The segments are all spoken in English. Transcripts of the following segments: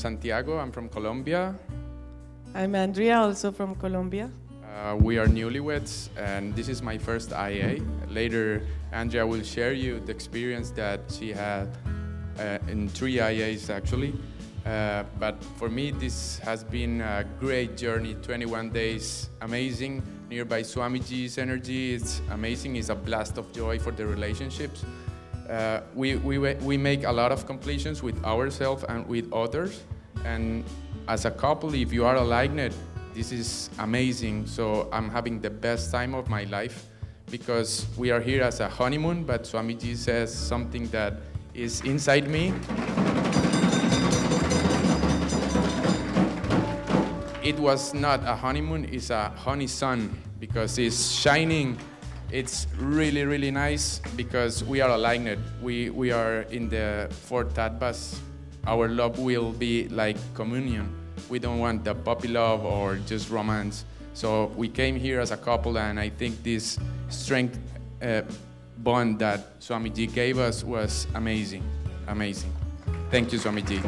Santiago. I'm from Colombia. I'm Andrea, also from Colombia. We are newlyweds, and this is my first IA. Later, Andrea will share you the experience that she had in 3 IAs, actually. But for me, this has been a great journey, 21 days, amazing. Nearby Swamiji's energy, it's amazing. It's a blast of joy for the relationships. We make a lot of completions with ourselves and with others. And as a couple, if you are aligned, this is amazing. So I'm having the best time of my life because we are here as a honeymoon, but Swamiji says something that is inside me. It was not a honeymoon, it's a honey sun because it's shining. It's really, really nice because we are aligned. We are in the 4th Tattvas. Our love will be like communion. We don't want the puppy love or just romance. So we came here as a couple, and I think this strength bond that Swamiji gave us was amazing. Amazing. Thank you, Swamiji.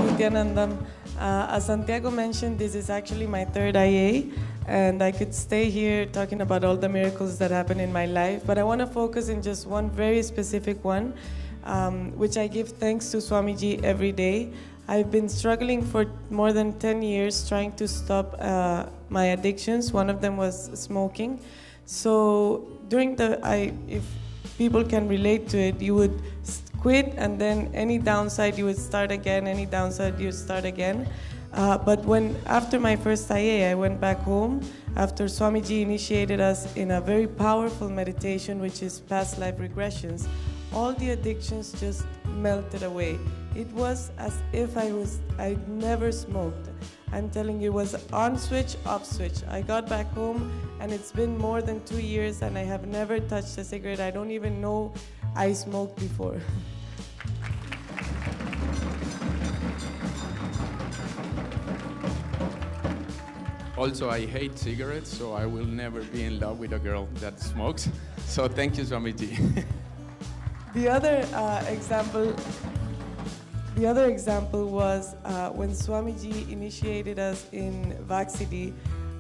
Nithyananda, as Santiago mentioned, this is actually my 3rd IA, and I could stay here talking about all the miracles that happen in my life, but I want to focus in just one very specific one, which I give thanks to Swamiji every day. I've been struggling for more than 10 years trying to stop my addictions. One of them was smoking. So if people can relate to it, you would quit, and then any downside you would start again, any downside you would start again. But after my first IA, I went back home after Swamiji initiated us in a very powerful meditation, which is past life regressions. All the addictions just melted away. It was as if I'd never smoked. I'm telling you, it was on switch, off switch. I got back home, and it's been more than 2 years, and I have never touched a cigarette. I don't even know I smoked before. Also, I hate cigarettes, so I will never be in love with a girl that smokes. So thank you, Swamiji. The other example was when Swamiji initiated us in Vaksidi.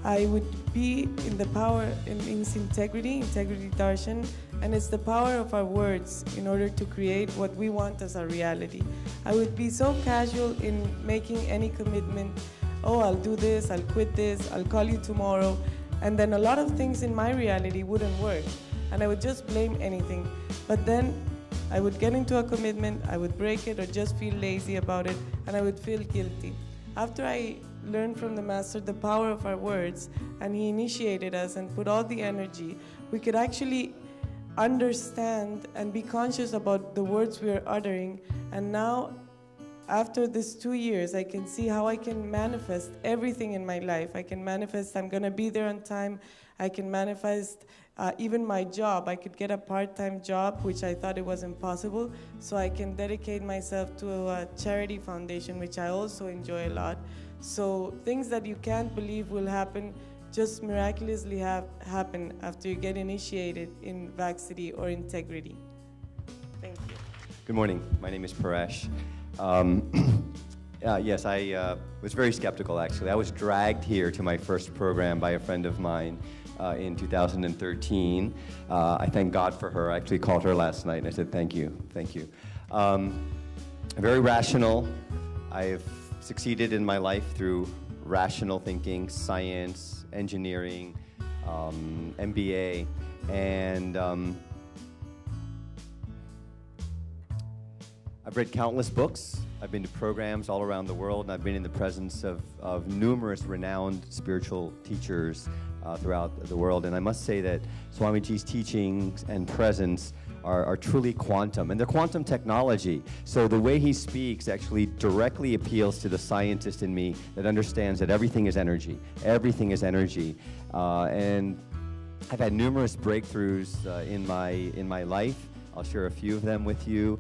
I would be in the power in integrity darshan, and it's the power of our words in order to create what we want as our reality. I would be so casual in making any commitment. Oh, I'll do this, I'll quit this, I'll call you tomorrow. And then a lot of things in my reality wouldn't work. And I would just blame anything. But then I would get into a commitment, I would break it or just feel lazy about it, and I would feel guilty. After I learned from the Master the power of our words, and he initiated us and put all the energy, we could actually understand and be conscious about the words we are uttering. And now, after these 2 years, I can see how I can manifest everything in my life. I can manifest I'm going to be there on time. I can manifest even my job. I could get a part-time job, which I thought it was impossible. So I can dedicate myself to a charity foundation, which I also enjoy a lot. So things that you can't believe will happen just miraculously happen after you get initiated in Vaksidi or integrity. Thank you. Good morning. My name is Paresh. Yes, I was very skeptical, actually. I was dragged here to my first program by a friend of mine in 2013. I thank God for her. I actually called her last night, and I said, thank you. Very rational. I've succeeded in my life through rational thinking, science, engineering, MBA, and I've read countless books. I've been to programs all around the world, and I've been in the presence of numerous renowned spiritual teachers throughout the world. And I must say that Swamiji's teachings and presence are truly quantum, and they're quantum technology. So the way he speaks actually directly appeals to the scientist in me that understands that everything is energy. Everything is energy. And I've had numerous breakthroughs in my life. I'll share a few of them with you.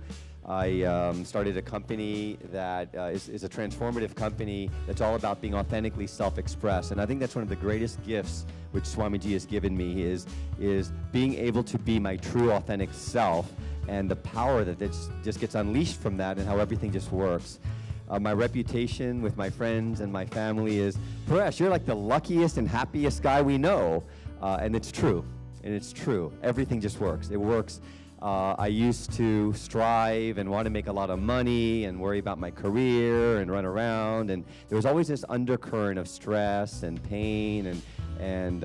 I started a company that is a transformative company that's all about being authentically self-expressed. And I think that's one of the greatest gifts which Swamiji has given me is being able to be my true authentic self and the power that just gets unleashed from that, and how everything just works. My reputation with my friends and my family is, Paresh, you're like the luckiest and happiest guy we know. And it's true. And it's true. Everything just works. It works. I used to strive and want to make a lot of money and worry about my career and run around. And there was always this undercurrent of stress and pain and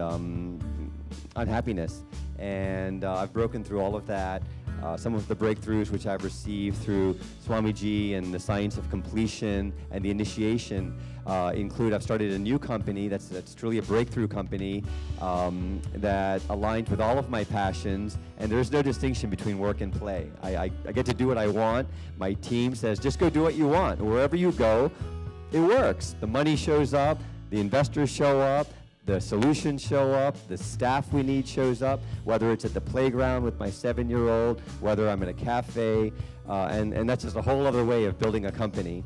unhappiness. And I've broken through all of that. Some of the breakthroughs which I've received through Swamiji and the science of completion and the initiation include, I've started a new company that's truly a breakthrough company that aligns with all of my passions, and there's no distinction between work and play. I get to do what I want. My team says, just go do what you want. Wherever you go, it works. The money shows up, the investors show up, the solutions show up, the staff we need shows up, whether it's at the playground with my 7-year-old, whether I'm in a cafe, and that's just a whole other way of building a company.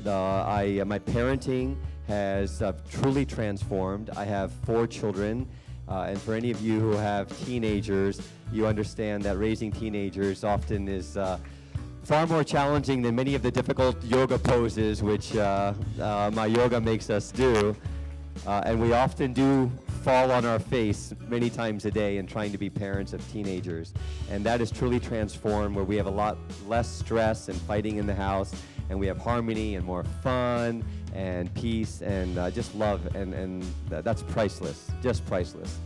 My parenting has truly transformed. I have 4 children, and for any of you who have teenagers, you understand that raising teenagers often is far more challenging than many of the difficult yoga poses which my yoga makes us do. And we often do fall on our face many times a day in trying to be parents of teenagers. And that is truly transformed, where we have a lot less stress and fighting in the house, and we have harmony and more fun and peace and just love, and that's priceless, just priceless.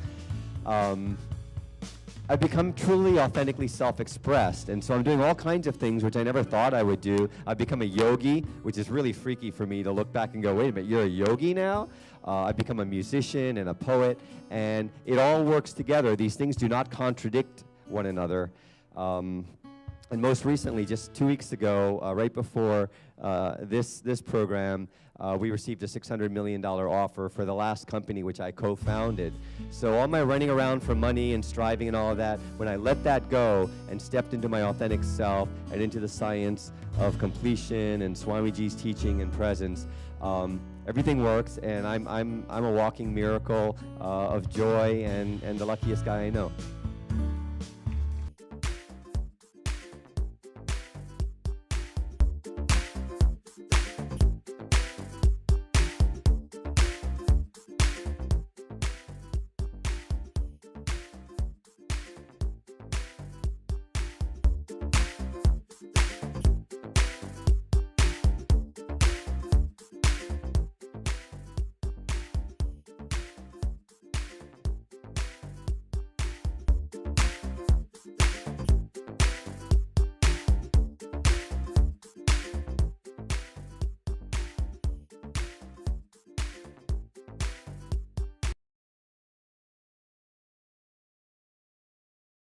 I've become truly authentically self-expressed, and so I'm doing all kinds of things which I never thought I would do. I've become a yogi, which is really freaky for me to look back and go, wait a minute, you're a yogi now? I've become a musician and a poet, and it all works together. These things do not contradict one another. And most recently, just 2 weeks ago, right before this program, we received a $600 million offer for the last company which I co-founded. So all my running around for money and striving and all of that, when I let that go and stepped into my authentic self and into the science of completion and Swamiji's teaching and presence, everything works, and I'm a walking miracle of joy and the luckiest guy I know.